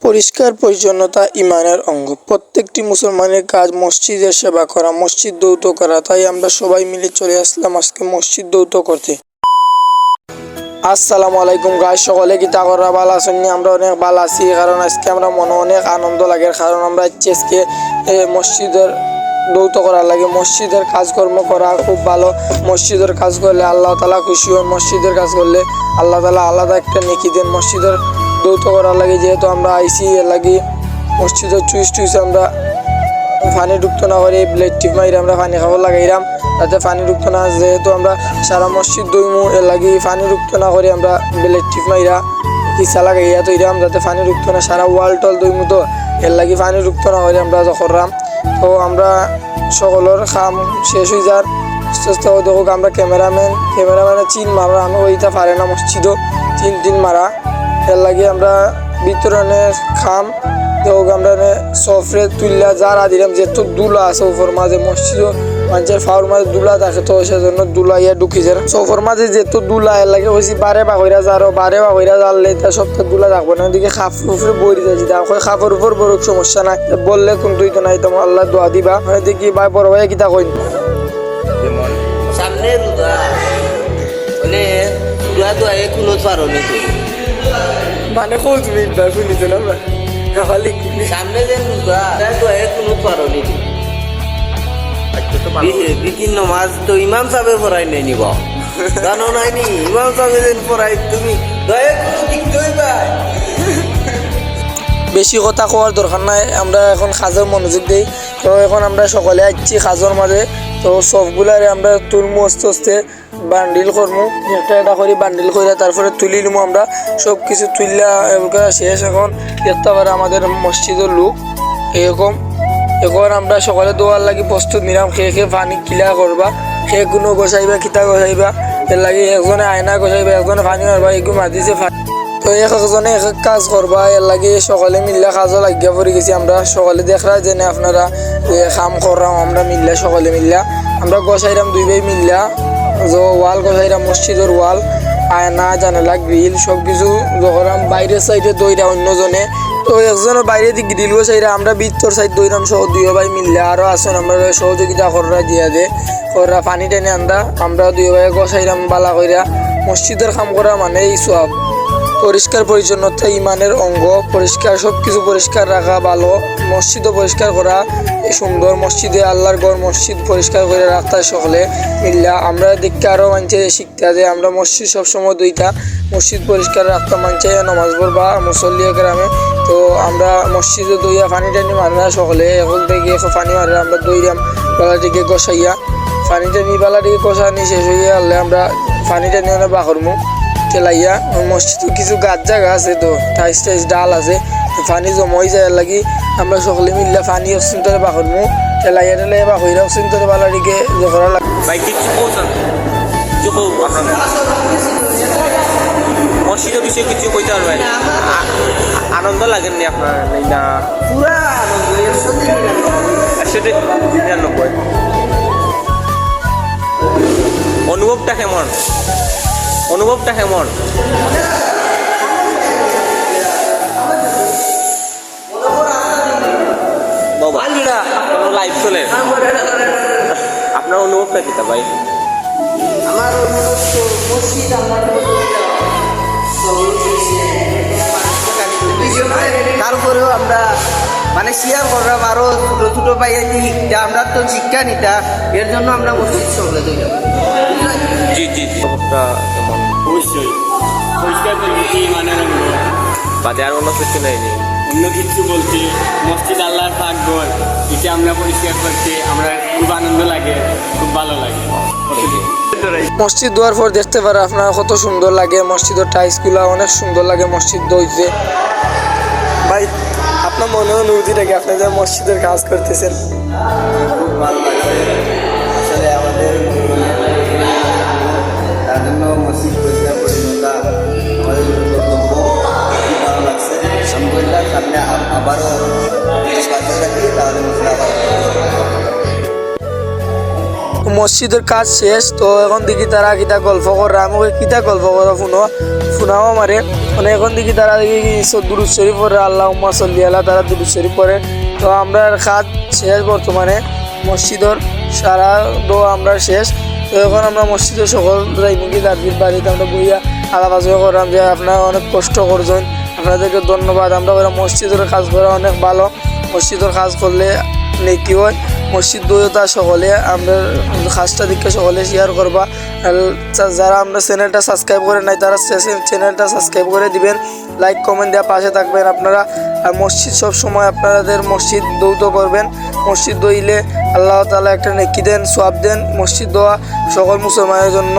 পরিষ্কার পরিচ্ছন্নতা ঈমানের অঙ্গ। প্রত্যেকটি মুসলমানের কাজ মসজিদের সেবা করা, মসজিদ ধৌত করা। তাই আমরা সবাই মিলে চলে আসলাম আজকে মসজিদ ধৌত করতে। আসসালামু আলাইকুম গাইস, সকলে কি তাগরা ভালো আছেন? আমরা অনেক ভালো আছি, কারণ আজকে আমরা মনে অনেক আনন্দ লাগে, কারণ আমরা আজকে মসজিদের ধৌত করার লাগে। মসজিদের কাজকর্ম করা খুব ভালো। মসজিদের কাজ করলে আল্লাহ তাআলা খুশি হন, মসজিদের কাজ করলে আল্লাহ তাআলা আলাদা একটা নেকি দেন। মসজিদের ধৌত করার লাগে যেহেতু আমরা আইসি, এর লাগি মসজিদের চুইস আমরা পানি ঢুকতো না করে ব্লেড টিপ মাইরা আমরা পানি খাবার লাগাইলাম, যাতে পানি ঢুকতো না। যেহেতু আমরা সারা মসজিদ দইমু, এর লাগি পানি ঢুকতো না করে আমরা ব্লেড টিপ মাইরা কিসা লাগাইয়া তৈরাম, যাতে পানি ঢুকতো না। সারা ওয়াল টল দইমু, তো এর লাগি পানি ঢুকতো না করে আমরা করলাম। তো আমরা সকলের কাম শেষ হয়ে যার আস্তে দেখো আমরা ক্যামেরাম্যানে চিন মারা আমি ওইটা পারে না মসজিদও চিন মারা। এর লাগে আমরা বিতরণের খাম দেখো আমরা সফরে তুললা যারা দিলাম, যেহেতু দুলা আছে ওপর মাঝে মসজিদ মানুষের ফাউর মাঝে দুলা থাকে, তো সেজন্য দুলা ইয়া ঢুকি যায় সফর মাঝে যেহেতু দুলা এর লাগে হয়েছি বারে বাঘইরা যারো বারে বাঘইরা জানলে তা সপ্তাহ দুলা থাকবো না। ওদিকে খাফের উপরে বই যাচ্ছি, খাফের উপর বড় সমস্যা নাই, বললে কোনটাই তো নাই, তোমার আল্লাহ দোয়া দিবা। দেখি ভাই বড় ভাই কিতা কইন যেমন সামনে রোজা মানে রোজা তো আগে কোনো পারনি তো মানে কই তুমি বাবু নিতে না খালি সামনে যে রোজা তো আগে কোনো পারনি তো বিকিন নামাজ তো ইমাম সাহেব পড়াই নাই নিব জানো নাই নি ইমাম সাহেব যেন পড়াই তুমি দয়া কোনো দিক দই ভাই। বেশি কথা কোয়ার দরকার নাই, আমরা এখন কাজের মনোযোগ দিই। তো এখন আমরা সকলে আসছি কাজের মাঝে, তো সবগুলারে আমরা তুলমু আস্তে বান্ডিল করমু, একটা করে বান্ডিল করে তারপরে তুলি নিমু। আমরা সব কিছু তুললা শেষ। এখন দেখতে পারে আমাদের মসজিদের লোক এরকম। এখন আমরা সকলে দোয়ার লাগি প্রস্তুত নিলাম, খেয়ে পানি কিলা করবা, খেয়ে কোনো গোসাইবা কিতা গোসাইবা, এর লাগে একজনে আয়না গোসাইবা, একজনে পানি মারবা, এগুলো মাতিছে। তো একজনে এক কাজ করবা, এর লাগে সকলে মিললে কাজও লাগিয়া পড়ে গেছি। আমরা সকলে দেখরা যেনে আপনারা কাম করলাম, আমরা মিললা সকলে মিললা আমরা গোসাইরাম দুই ভাই মিললা ওয়াল গোসাইরাম, মসজিদের ওয়াল, আয়না জানালা গ্রিল সব কিছু যখন বাইরের সাইডে দইরা অন্যজনে, তো একজনের বাইরে দিক গ্রিল গোসাইরা, আমরা ভিতর সাইড দইরাম সহ দুই ভাই মিললে। আরও আসুন আমরা সহযোগিতা কররা দিয়া দে কররা পানি টেনে আন্দা, আমরা দুই ভাই গোসাইরাম বালা কইরা। মসজিদের কাম করা মানে এই সব পরিষ্কার পরিচ্ছন্নতা ঈমানের অঙ্গ। পরিষ্কার সব কিছু পরিষ্কার রাখা ভালো, মসজিদও পরিষ্কার করা সুন্দর। মসজিদে আল্লাহর ঘর, মসজিদ পরিষ্কার করে রাখতে সকলে মিল্লা। আমরা দেখতে আরও মানছে শিখতে যে আমরা মসজিদ সবসময় দুইটা মসজিদ পরিষ্কার রাখতাম, মানছে নামাজ পড়বা মুসল্লিয়া গ্রামে। তো আমরা মসজিদে দইয়া পানি টানি মারা সকলে, এখন থেকে পানি মারা আমরা দইরাম বালাটিকে গসাইয়া, পানি টানি বালাটিকে গসানি শেষ হইয়া আনলে আমরা পানি টানি বাহরমু ঠেলাইয়া। মসজিদে কিছু গাছ জায়গা আছে, তো টাইস ডাল আছে, পানি জমাই যায় লাগি আমরা সকলে মিললে পানি অক্সিজেন বাহরমু ঠেলাইয়া বাহইরা অক্সিজেন বালাটিকে জোকরা লাগে। ভাই কিছু কৌশল মসজিদের বিষয়ে কিছু কইতে পারবেন? আনন্দ লাগেননি আপনার না? পুরা আনন্দ 199 অনুভবটা কেমন? বাবা লাইভ চলে, আপনার অনুভবটা কিতা ভাই? আমার অনুরোধ তো মসজিদ আমার তারপরেও আমরা মানে শেয়ার করলাম আরো ছোট ভাই আমরা তো শিক্ষা নিতা, এর জন্য আমরা মসজিদ সঙ্গে দিলাম। জি অনুভবটা কেমন? অবশ্যই পরিষ্কার পরিচ্ছন্ন ঈমানের অঙ্গ, বাদে আর অন্য কিছু নেই? অন্য কিছু বলতে মসজিদ আল্লাহর পাক ঘর, এটা আমরা পরিষ্কার করতে আমরা খুব আনন্দ লাগে, খুব ভালো লাগে। মসজিদ দোয়ার পর দেখতে পারে আপনার কত সুন্দর লাগে, মসজিদের টাইলসগুলো অনেক সুন্দর লাগে। মসজিদ দইতে ভাই আপনার মনে অনুভূতি থাকে আপনি যে মসজিদের কাজ করতেছেন? খুব ভালো লাগছে আসলে আমাদের তার জন্য মসজিদ পরিষ্কার পরিচ্ছন্নতা আমাদের কর্তব্য। খুব ভালো লাগছে, আলহামদুলিল্লাহ। সামনে আবারও কাজে থাকি তাহলে মসজিদ আবার মসজিদের কাজ শেষ। তো এখন দেখি তারা কিতা গল্প করে, আমাকে কিতা গল্প করা ফোনাও আমারে মানে এখন দেখি তারা দেখি দুরুদ শরীফ পড়ে, আল্লাহুম্মা সাল্লি আলা, তারা দুরুদ শরীফ পড়ে। তো আমরা কাজ শেষ বর্তমানে মসজিদের সারা দোয়া আমরা শেষ। তো এখন আমরা মসজিদের সকল যাইমুখী দাদির বাড়িতে আমরা বইয়া আলাপ আলোচনা করলাম যে আপনারা অনেক কষ্ট করছেন, আপনাদেরকে ধন্যবাদ। আমরা বললাম মসজিদের কাজ করা অনেক ভালো, মসজিদের কাজ করলে নেকি হয়। মসজিদ দইতা সকলে আমরা কাজটা দিকে সকলে শেয়ার করবা। আর যারা আমরা চ্যানেলটা সাবস্ক্রাইব করে নাই তারা চ্যানেলটা সাবস্ক্রাইব করে দিবেন, লাইক কমেন্ট দেওয়া পাশে থাকবেন আপনারা। আর মসজিদ সব সময় আপনাদের মসজিদ দৌত করবেন। মসজিদ দইলে আল্লাহ তাআলা একটা নেকি দেন, সওয়াব দেন। মসজিদ দোয়া সকল মুসলমানের জন্য